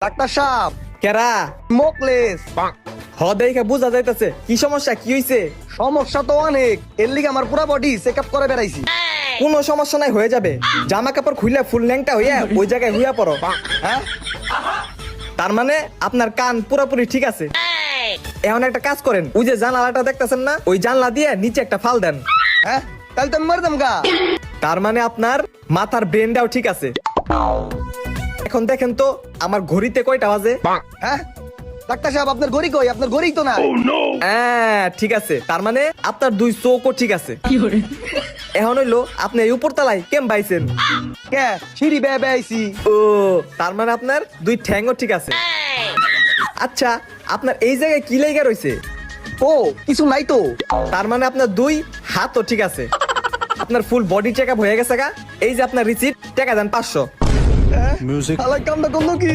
Doctor সাহেব, কেরা মোকলেস। হ দেখে বুঝা যাইতাছে কি সমস্যা কি হইছে। সমস্যা তো অনেক, এর লিগে আমার পুরো বডি চেক আপ করে বেড়াইছি। কোনো সমস্যা নাই, হয়ে যাবে। জামা কাপড় খুললে ফুল ল্যাংটা হইয়া ওই জায়গায় হুইয়া পড়ো। হ্যাঁ, তার মানে আপনার কান পুরোপুরি ঠিক আছে। এখন একটা কাজ করেন, ওই যে জানালাটা দেখতেছেন না, ওই জানলা দিয়ে নিচে একটা ফাল দেন। হ্যাঁ, তাহলে তো আমি মরতাম গা। তার মানে আপনার মাথার ব্রেনটাও ঠিক আছে। এখন দেখেন তো আমার ঘড়িতে কয়টা বাজে। হ্যাঁ, ডাক্তার সাহেব, আপনার গড়ি কই? আপনার গড়ি তো না। হ্যাঁ ঠিক আছে, তার মানে আপনার দুই চোখও ঠিক আছে। এখন হইলো আপনি এই উপর তলায় কেম পাইছেন। কে সিঁড়ি বেয়ে বেয়াইছি। ও, তার মানে আপনার দুই ঠ্যাংও ঠিক আছে। আচ্ছা, আপনার এই জায়গায় কি লেগে রয়েছে? ও, কিছু নাই তো। তার মানে আপনার দুই হাতও ঠিক আছে। আপনার ফুল বডি চেক আপ হয়ে গেছে গা। এই যে আপনার রিসিপ্ট, টাকা দেন 500। হালাই কামটা করলো কি?